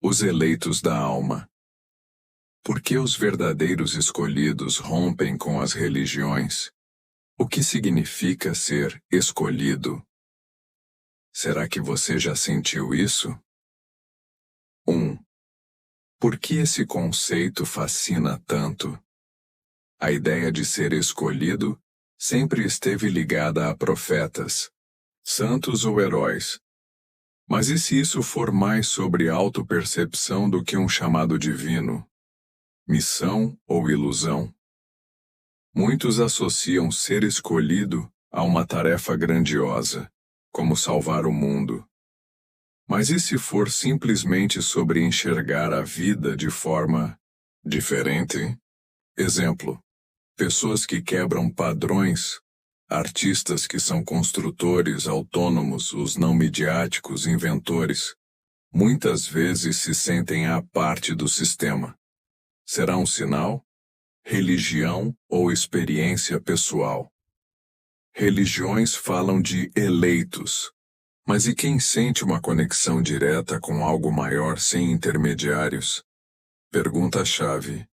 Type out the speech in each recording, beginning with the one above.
Os eleitos da alma. Por que os verdadeiros escolhidos rompem com as religiões? O que significa ser escolhido? Será que você já sentiu isso? 1. Por que esse conceito fascina tanto? A ideia de ser escolhido sempre esteve ligada a profetas, santos ou heróis. Mas e se isso for mais sobre autopercepção do que um chamado divino? Missão ou ilusão? Muitos associam ser escolhido a uma tarefa grandiosa, como salvar o mundo. Mas e se for simplesmente sobre enxergar a vida de forma diferente? Exemplo: pessoas que quebram padrões, artistas que são construtores autônomos, os não midiáticos inventores, muitas vezes se sentem à parte do sistema. Será um sinal? Religião ou experiência pessoal? Religiões falam de eleitos. Mas e quem sente uma conexão direta com algo maior sem intermediários? Pergunta-chave.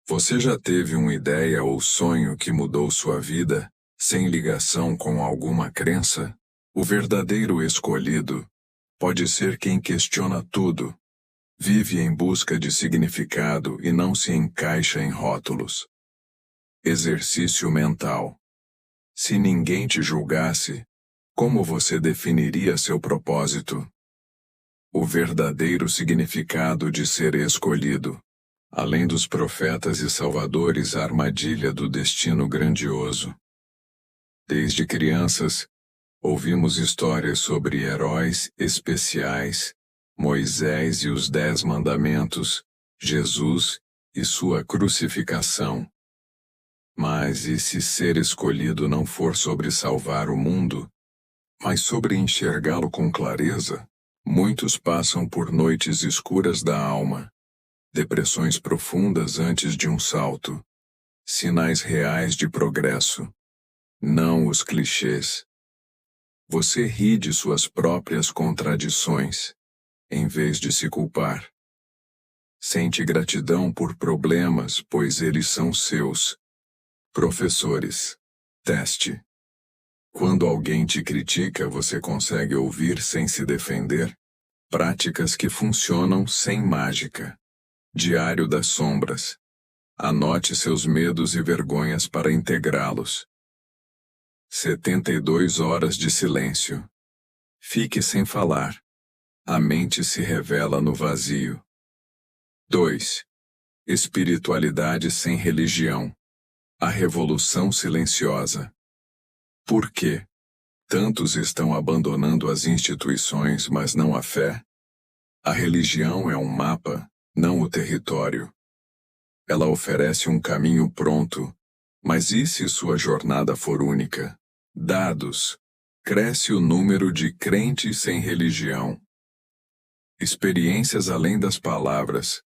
Você já teve uma ideia ou sonho que mudou sua vida, sem ligação com alguma crença? O verdadeiro escolhido pode ser quem questiona tudo, vive em busca de significado e não se encaixa em rótulos. Exercício mental. Se ninguém te julgasse, como você definiria seu propósito? O verdadeiro significado de ser escolhido. Além dos profetas e salvadores, a armadilha do destino grandioso. Desde crianças, ouvimos histórias sobre heróis especiais, Moisés e os 10 mandamentos, Jesus e sua crucificação. Mas e se ser escolhido não for sobre salvar o mundo, mas sobre enxergá-lo com clareza? Muitos passam por noites escuras da alma, depressões profundas antes de um salto, sinais reais de progresso, não os clichês. Você ri de suas próprias contradições, em vez de se culpar. Sente gratidão por problemas, pois eles são seus. Professores. Teste. Quando alguém te critica, você consegue ouvir sem se defender? Práticas que funcionam sem mágica. Diário das sombras. Anote seus medos e vergonhas para integrá-los. 72 horas de silêncio. Fique sem falar. A mente se revela no vazio. 2. Espiritualidade sem religião. A revolução silenciosa. Por quê? Tantos estão abandonando as instituições, mas não a fé? A religião é um mapa, não o território. Ela oferece um caminho pronto, mas e se sua jornada for única? Dados. Cresce o número de crentes sem religião. Experiências além das palavras.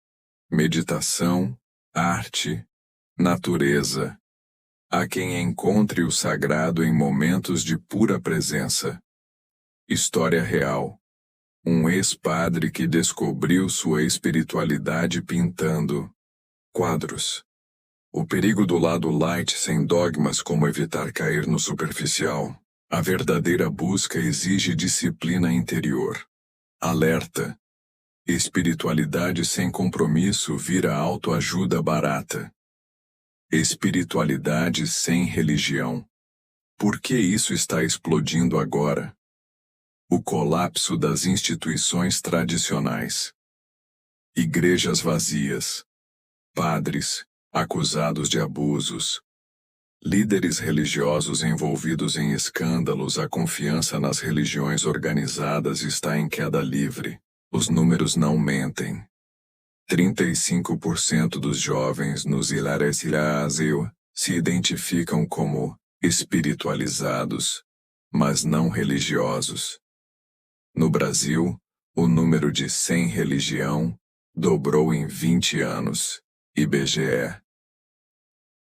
Meditação, arte, natureza. Há quem encontre o sagrado em momentos de pura presença. História real. Um ex-padre que descobriu sua espiritualidade pintando quadros. O perigo do lado light sem dogmas, como evitar cair no superficial. A verdadeira busca exige disciplina interior. Alerta. Espiritualidade sem compromisso vira autoajuda barata. Espiritualidade sem religião. Por que isso está explodindo agora? O colapso das instituições tradicionais. Igrejas vazias. Padres acusados de abusos. Líderes religiosos envolvidos em escândalos. A confiança nas religiões organizadas está em queda livre. Os números não mentem. 35% dos jovens nos Brasil se identificam como espiritualizados, mas não religiosos. No Brasil, o número de sem religião dobrou em 20 anos. IBGE.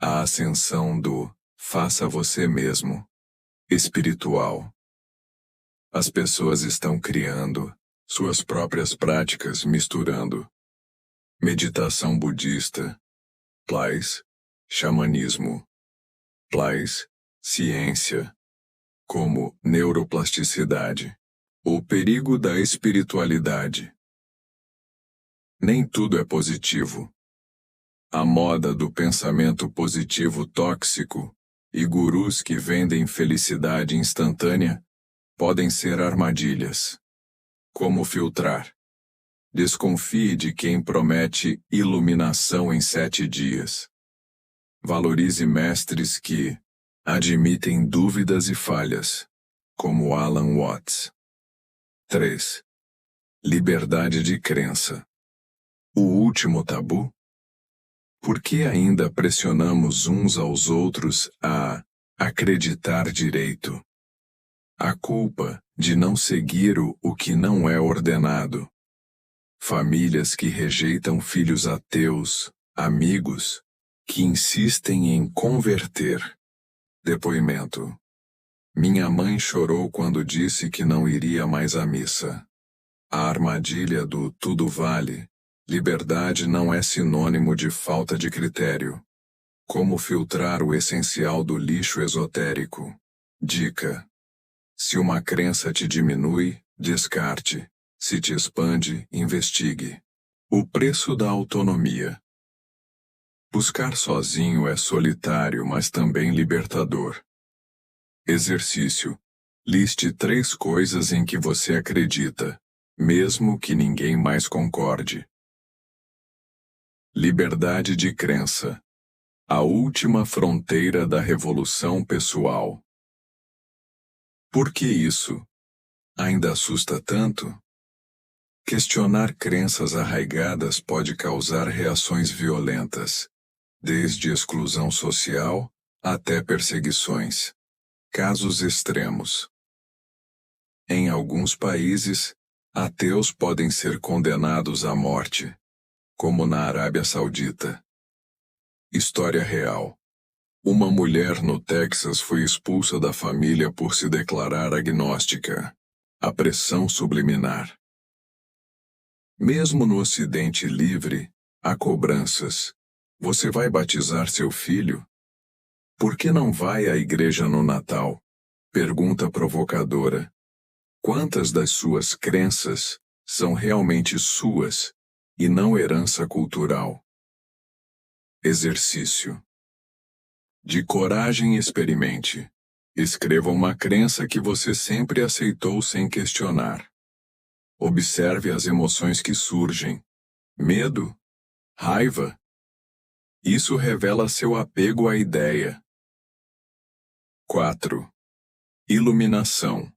A ascensão do faça você mesmo espiritual. As pessoas estão criando, suas próprias práticas misturando meditação budista, plais, xamanismo, plais, ciência, como neuroplasticidade, o perigo da espiritualidade. Nem tudo é positivo. A moda do pensamento positivo tóxico e gurus que vendem felicidade instantânea podem ser armadilhas. Como filtrar? Desconfie de quem promete iluminação em 7 dias. Valorize mestres que admitem dúvidas e falhas, como Alan Watts. 3. Liberdade de crença. O último tabu? Por que ainda pressionamos uns aos outros a acreditar direito? A culpa de não seguir o que não é ordenado. Famílias que rejeitam filhos ateus, amigos que insistem em converter. Depoimento. Minha mãe chorou quando disse que não iria mais à missa. A armadilha do tudo vale. Liberdade não é sinônimo de falta de critério. Como filtrar o essencial do lixo esotérico? Dica. Se uma crença te diminui, descarte. Se te expande, investigue. O preço da autonomia. Buscar sozinho é solitário, mas também libertador. Exercício. Liste 3 coisas em que você acredita, mesmo que ninguém mais concorde. Liberdade de crença. A última fronteira da revolução pessoal. Por que isso? Ainda assusta tanto? Questionar crenças arraigadas pode causar reações violentas, desde exclusão social até perseguições. Casos extremos. Em alguns países, ateus podem ser condenados à morte, como na Arábia Saudita. História real. Uma mulher no Texas foi expulsa da família por se declarar agnóstica. A pressão subliminar. Mesmo no Ocidente livre, há cobranças. Você vai batizar seu filho? Por que não vai à igreja no Natal? Pergunta provocadora. Quantas das suas crenças são realmente suas e não herança cultural? Exercício. De coragem experimente. Escreva uma crença que você sempre aceitou sem questionar. Observe as emoções que surgem. Medo? Raiva? Isso revela seu apego à ideia. 4. Iluminação.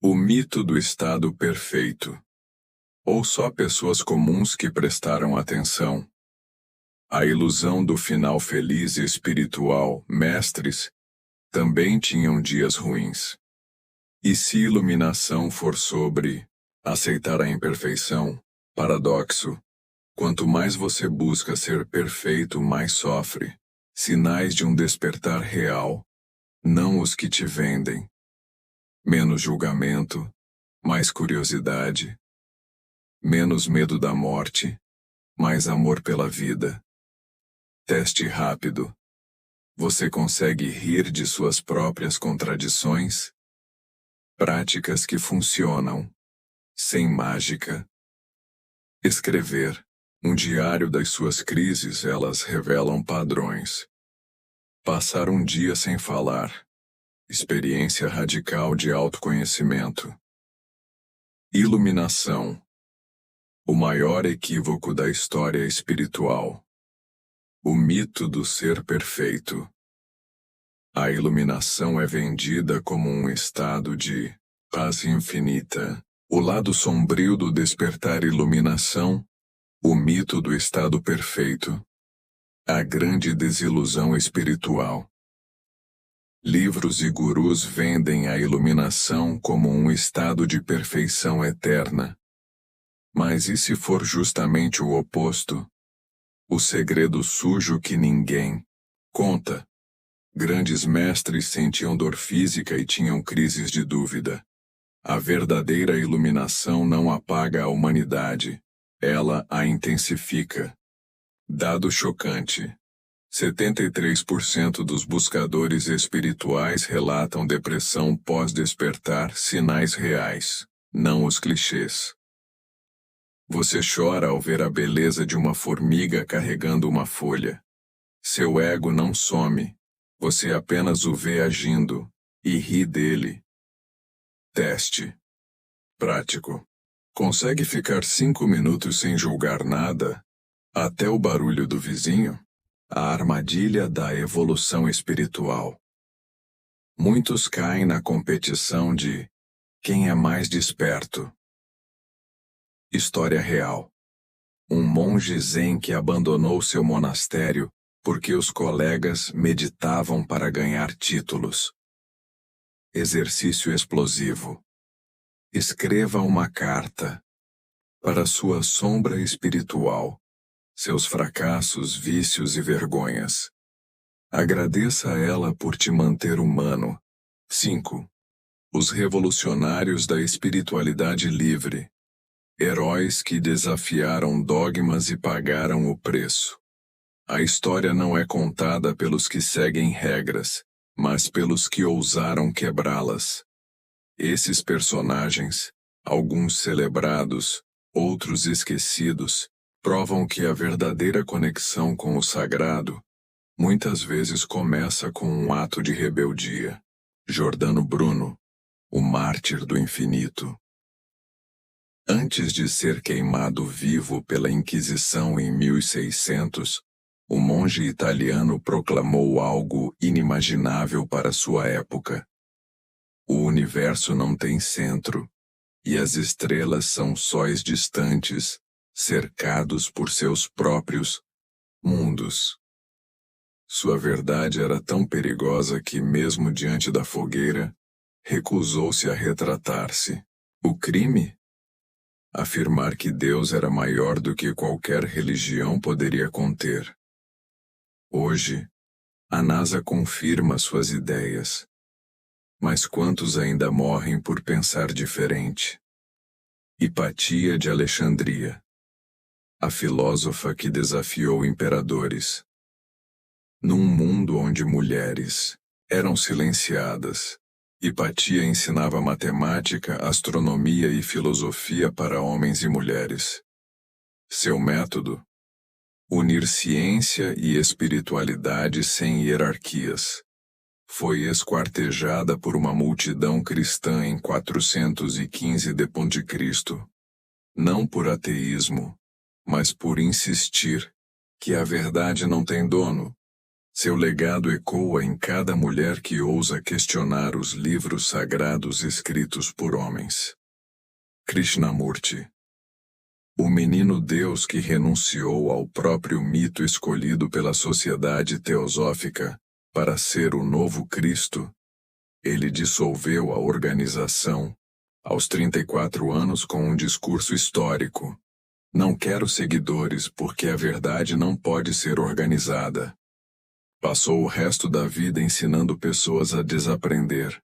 O mito do estado perfeito. Ou só pessoas comuns que prestaram atenção. A ilusão do final feliz e espiritual, mestres, também tinham dias ruins. E se iluminação for sobre aceitar a imperfeição, paradoxo, quanto mais você busca ser perfeito, mais sofre. Sinais de um despertar real, não os que te vendem. Menos julgamento, mais curiosidade. Menos medo da morte, mais amor pela vida. Teste rápido. Você consegue rir de suas próprias contradições? Práticas que funcionam. Sem mágica. Escrever. Um diário das suas crises, elas revelam padrões. Passar um dia sem falar. Experiência radical de autoconhecimento. Iluminação. O maior equívoco da história espiritual. O mito do ser perfeito. A iluminação é vendida como um estado de paz infinita. O lado sombrio do despertar iluminação, o mito do estado perfeito. A grande desilusão espiritual. Livros e gurus vendem a iluminação como um estado de perfeição eterna. Mas e se for justamente o oposto? O segredo sujo que ninguém conta. Grandes mestres sentiam dor física e tinham crises de dúvida. A verdadeira iluminação não apaga a humanidade, ela a intensifica. Dado chocante: 73% dos buscadores espirituais relatam depressão pós-despertar, sinais reais, não os clichês. Você chora ao ver a beleza de uma formiga carregando uma folha. Seu ego não some, você apenas o vê agindo, e ri dele. Teste. Prático. Consegue ficar 5 minutos sem julgar nada? Até o barulho do vizinho? A armadilha da evolução espiritual. Muitos caem na competição de quem é mais desperto. História real. Um monge zen que abandonou seu monastério porque os colegas meditavam para ganhar títulos. Exercício explosivo. Escreva uma carta para sua sombra espiritual, seus fracassos, vícios e vergonhas. Agradeça a ela por te manter humano. 5. Os revolucionários da espiritualidade livre. Heróis que desafiaram dogmas e pagaram o preço. A história não é contada pelos que seguem regras, mas pelos que ousaram quebrá-las. Esses personagens, alguns celebrados, outros esquecidos, provam que a verdadeira conexão com o sagrado muitas vezes começa com um ato de rebeldia. Giordano Bruno, o mártir do infinito. Antes de ser queimado vivo pela Inquisição em 1600, o monge italiano proclamou algo inimaginável para sua época. O universo não tem centro, e as estrelas são sóis distantes, cercados por seus próprios mundos. Sua verdade era tão perigosa que, mesmo diante da fogueira, recusou-se a retratar-se. O crime? Afirmar que Deus era maior do que qualquer religião poderia conter. Hoje, a NASA confirma suas ideias. Mas quantos ainda morrem por pensar diferente? Hipatia de Alexandria, a filósofa que desafiou imperadores. Num mundo onde mulheres eram silenciadas, Hipatia ensinava matemática, astronomia e filosofia para homens e mulheres. Seu método? Unir ciência e espiritualidade sem hierarquias. Foi esquartejada por uma multidão cristã em 415 d.C., não por ateísmo, mas por insistir que a verdade não tem dono. Seu legado ecoa em cada mulher que ousa questionar os livros sagrados escritos por homens. Krishnamurti, o menino Deus que renunciou ao próprio mito escolhido pela sociedade teosófica para ser o novo Cristo, ele dissolveu a organização aos 34 anos com um discurso histórico. Não quero seguidores porque a verdade não pode ser organizada. Passou o resto da vida ensinando pessoas a desaprender.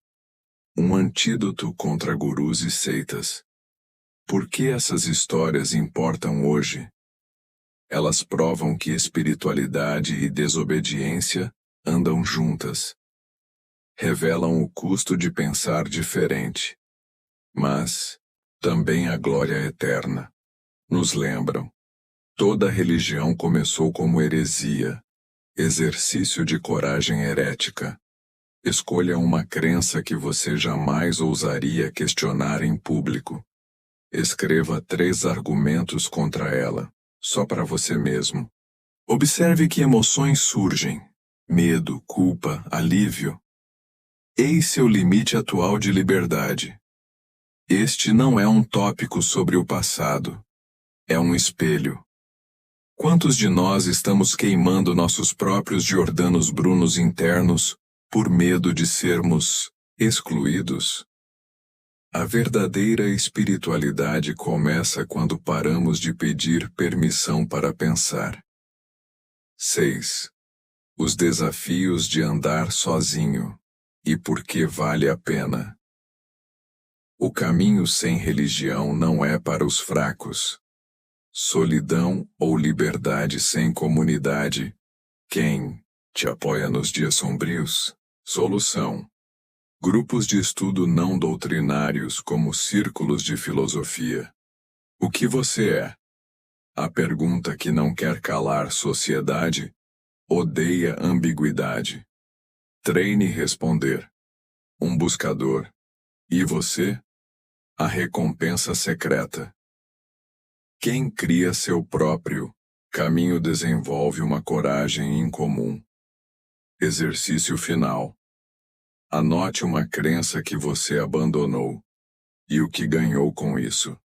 Um antídoto contra gurus e seitas. Por que essas histórias importam hoje? Elas provam que espiritualidade e desobediência andam juntas. Revelam o custo de pensar diferente. Mas também a glória eterna. Nos lembram. Toda religião começou como heresia. Exercício de coragem herética. Escolha uma crença que você jamais ousaria questionar em público. Escreva 3 argumentos contra ela, só para você mesmo. Observe que emoções surgem: medo, culpa, alívio. Eis seu limite atual de liberdade. Este não é um tópico sobre o passado. É um espelho. Quantos de nós estamos queimando nossos próprios Giordanos Brunos internos por medo de sermos excluídos? A verdadeira espiritualidade começa quando paramos de pedir permissão para pensar. 6. Os desafios de andar sozinho, e por que vale a pena. O caminho sem religião não é para os fracos. Solidão ou liberdade sem comunidade. Quem te apoia nos dias sombrios? Solução. Grupos de estudo não doutrinários como círculos de filosofia. O que você é? A pergunta que não quer calar sociedade odeia ambiguidade. Treine responder. Um buscador. E você? A recompensa secreta. Quem cria seu próprio caminho desenvolve uma coragem incomum. Exercício final. Anote uma crença que você abandonou e o que ganhou com isso.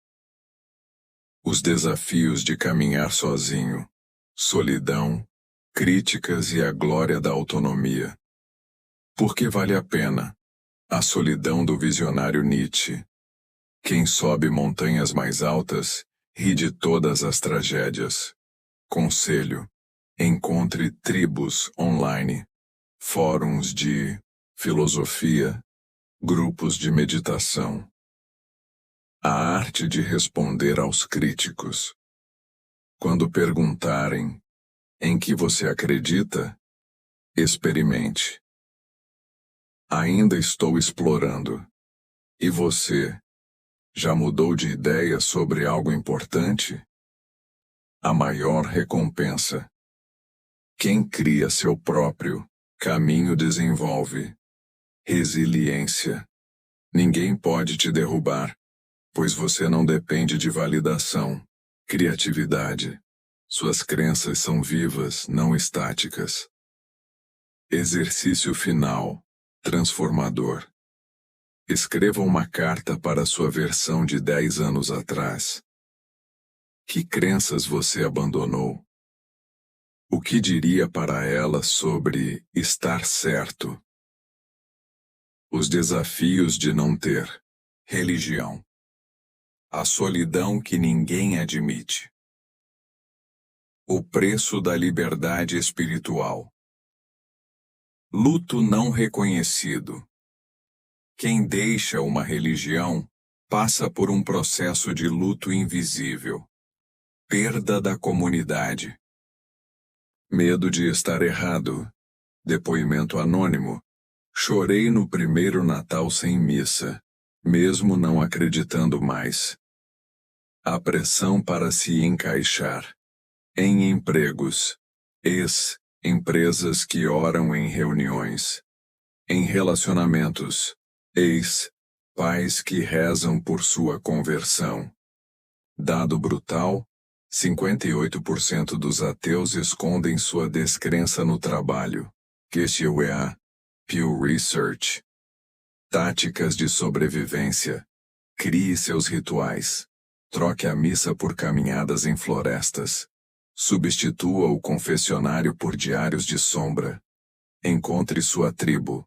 Os desafios de caminhar sozinho, solidão, críticas e a glória da autonomia. Por que vale a pena? A solidão do visionário Nietzsche. Quem sobe montanhas mais altas, ri de todas as tragédias. Conselho: encontre tribos online, fóruns de filosofia, grupos de meditação. A arte de responder aos críticos. Quando perguntarem em que você acredita, experimente. Ainda estou explorando. E você? Já mudou de ideia sobre algo importante? A maior recompensa. Quem cria seu próprio caminho desenvolve resiliência. Ninguém pode te derrubar, pois você não depende de validação, criatividade. Suas crenças são vivas, não estáticas. Exercício final. Transformador. Escreva uma carta para sua versão de 10 anos atrás. Que crenças você abandonou? O que diria para ela sobre estar certo? Os desafios de não ter religião. A solidão que ninguém admite. O preço da liberdade espiritual. Luto não reconhecido. Quem deixa uma religião passa por um processo de luto invisível. Perda da comunidade. Medo de estar errado. Depoimento anônimo. Chorei no primeiro Natal sem missa, mesmo não acreditando mais. A pressão para se encaixar. Em empregos. Empresas que oram em reuniões. Em relacionamentos. Pais que rezam por sua conversão. Dado brutal: 58% dos ateus escondem sua descrença no trabalho. QCUEA, Pew Research. Táticas de sobrevivência. Crie seus rituais. Troque a missa por caminhadas em florestas. Substitua o confessionário por diários de sombra. Encontre sua tribo.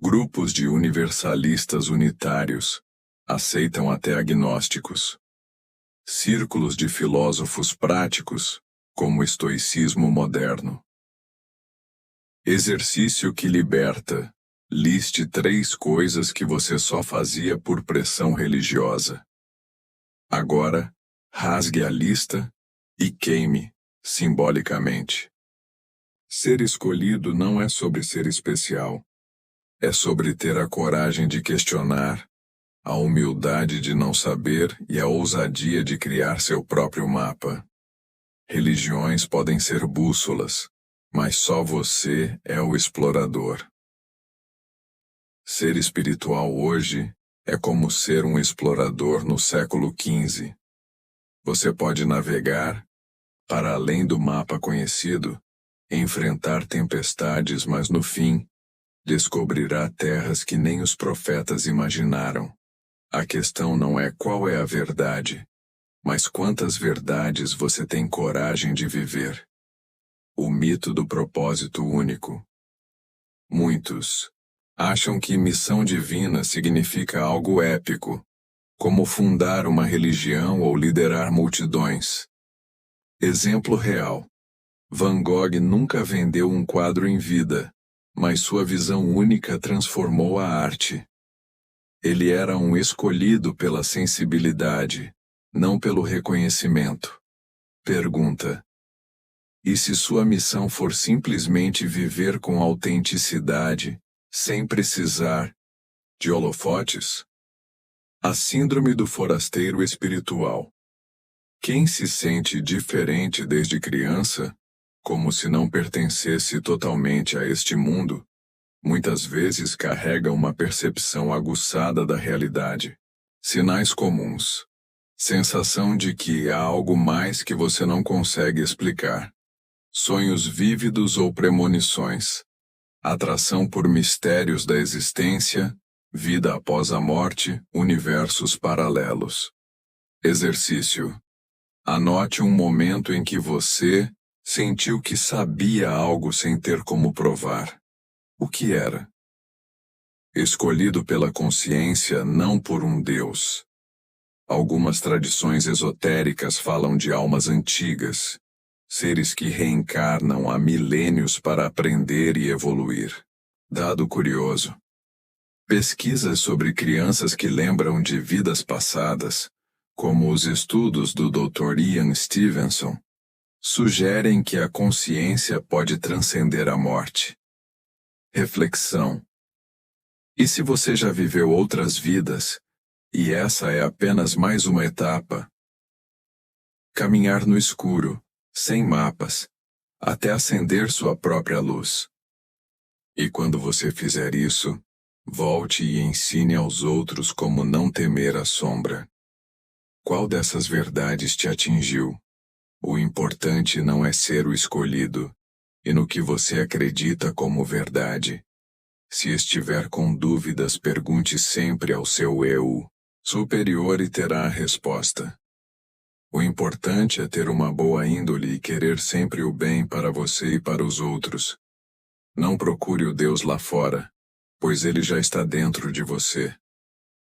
Grupos de universalistas unitários aceitam até agnósticos. Círculos de filósofos práticos, como o estoicismo moderno. Exercício que liberta. Liste 3 coisas que você só fazia por pressão religiosa. Agora, rasgue a lista e queime, simbolicamente. Ser escolhido não é sobre ser especial. É sobre ter a coragem de questionar, a humildade de não saber e a ousadia de criar seu próprio mapa. Religiões podem ser bússolas, mas só você é o explorador. Ser espiritual hoje é como ser um explorador no século XV. Você pode navegar para além do mapa conhecido, enfrentar tempestades, mas no fim, descobrirá terras que nem os profetas imaginaram. A questão não é qual é a verdade, mas quantas verdades você tem coragem de viver. O mito do propósito único. Muitos acham que missão divina significa algo épico, como fundar uma religião ou liderar multidões. Exemplo real. Van Gogh nunca vendeu um quadro em vida, mas sua visão única transformou a arte. Ele era um escolhido pela sensibilidade, não pelo reconhecimento. Pergunta: e se sua missão for simplesmente viver com autenticidade, sem precisar de holofotes? A síndrome do forasteiro espiritual. Quem se sente diferente desde criança, como se não pertencesse totalmente a este mundo, muitas vezes carrega uma percepção aguçada da realidade. Sinais comuns. Sensação de que há algo mais que você não consegue explicar. Sonhos vívidos ou premonições. Atração por mistérios da existência, vida após a morte, universos paralelos. Exercício. Anote um momento em que você sentiu que sabia algo sem ter como provar. O que era? Escolhido pela consciência, não por um Deus. Algumas tradições esotéricas falam de almas antigas, seres que reencarnam há milênios para aprender e evoluir. Dado curioso. Pesquisas sobre crianças que lembram de vidas passadas, como os estudos do Dr. Ian Stevenson, sugerem que a consciência pode transcender a morte. Reflexão. E se você já viveu outras vidas, e essa é apenas mais uma etapa? Caminhar no escuro, sem mapas, até acender sua própria luz. E quando você fizer isso, volte e ensine aos outros como não temer a sombra. Qual dessas verdades te atingiu? O importante não é ser o escolhido, e no que você acredita como verdade. Se estiver com dúvidas, pergunte sempre ao seu eu superior e terá a resposta. O importante é ter uma boa índole e querer sempre o bem para você e para os outros. Não procure o Deus lá fora, pois ele já está dentro de você.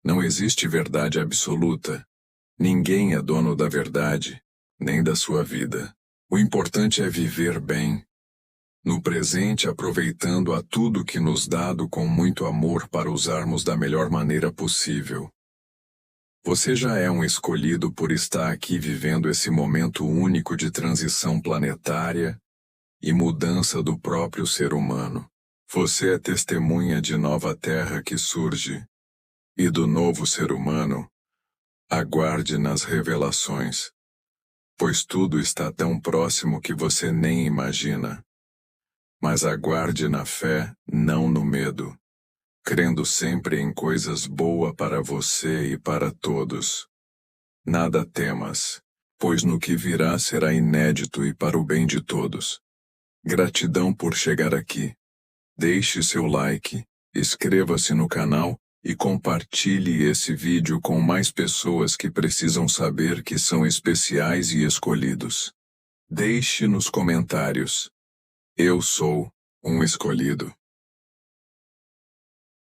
Não existe verdade absoluta. Ninguém é dono da verdade, nem da sua vida. O importante é viver bem, no presente, aproveitando a tudo que nos dado com muito amor para usarmos da melhor maneira possível. Você já é um escolhido por estar aqui vivendo esse momento único de transição planetária e mudança do próprio ser humano. Você é testemunha de nova terra que surge, e do novo ser humano. Aguarde nas revelações, pois tudo está tão próximo que você nem imagina. Mas aguarde na fé, não no medo, crendo sempre em coisas boas para você e para todos. Nada temas, pois no que virá será inédito e para o bem de todos. Gratidão por chegar aqui. Deixe seu like, inscreva-se no canal e compartilhe esse vídeo com mais pessoas que precisam saber que são especiais e escolhidos. Deixe nos comentários: eu sou um escolhido.